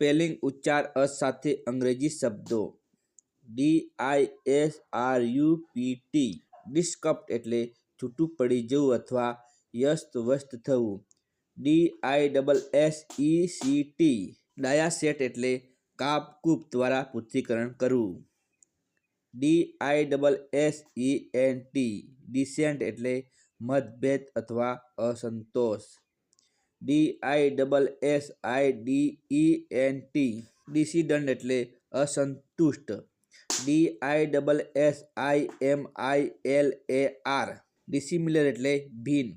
Spelling ઉચ્ચાર સાથે અંગ્રેજી શબ્દો DISRUPT ડિસ્કપ્ટ એટલે છૂટું પડી જવું અથવા વ્યસ્ત થવું. DISSECT ડાયાસેટ એટલે કાપકૂપ દ્વારા પૃથ્થકરણ કરવું. DISSENT ડિસેન્ટ એટલે મતભેદ અથવા અસંતોષ. DISSIDENT ડિસિડન્ટ એટલે અસંતુષ્ટ. DISSIMILAR ડિસિમિલર એટલે ભિન્ન.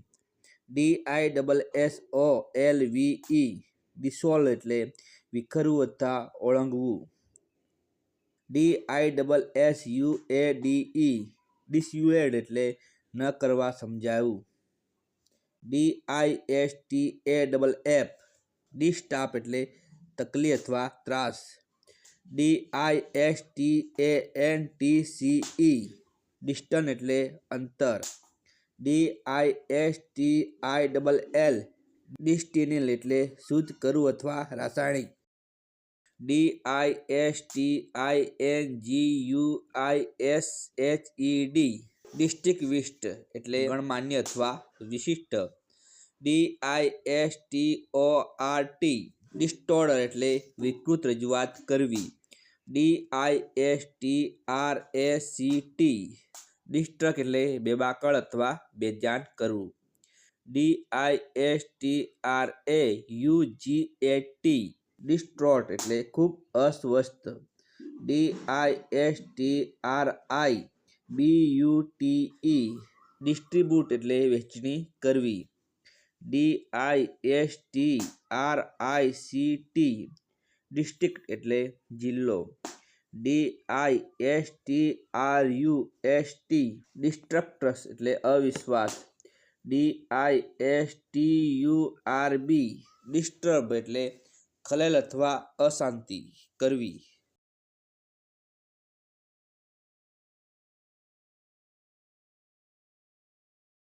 DISSOLVE ડિસોલ્વ એટલે વિખરવું અથવા ઓળંગવું. DISSUADE ડિસ્યુએડ એટલે ન કરવા સમજાવવું. DISTAFF ડિસ્ટાફ એટલે તકલી અથવા ત્રાસ. DISTANTCE ડિસ્ટન્ટ એટલે અંતર. DISTILL ડિસ્ટિલ એટલે શુદ્ધ કરવું અથવા રાસાયણિક. DISTINGUISHED ડિસ્ટિંગ્વિશ્ડ એટલે ગણમાન્ય અથવા વિશિષ્ટ. DISTORT ડિસ્ટોર્ટ એટલે વિકૃત રજૂઆત કરવી. DISTRACT ડિસ્ટ્રક્ટ એટલે બેબાકળ અથવા બેજાન કરવું. DISTRAUGHT ડિસ્ટ્રોટ એટલે ખૂબ અસ્વસ્થ. DISTRIBUTE ડિસ્ટ્રીબ્યુટ એટલે વહેંચણી કરવી. DISTRICT ડિસ્ટ્રિક્ટ એટલે જિલ્લો. DISTRUST ડિસ્ટ્રક્ટસ એટલે અવિશ્વાસ. DISTURB ડિસ્ટર્બ એટલે ખલેલ અથવા અશાંતિ કરવી.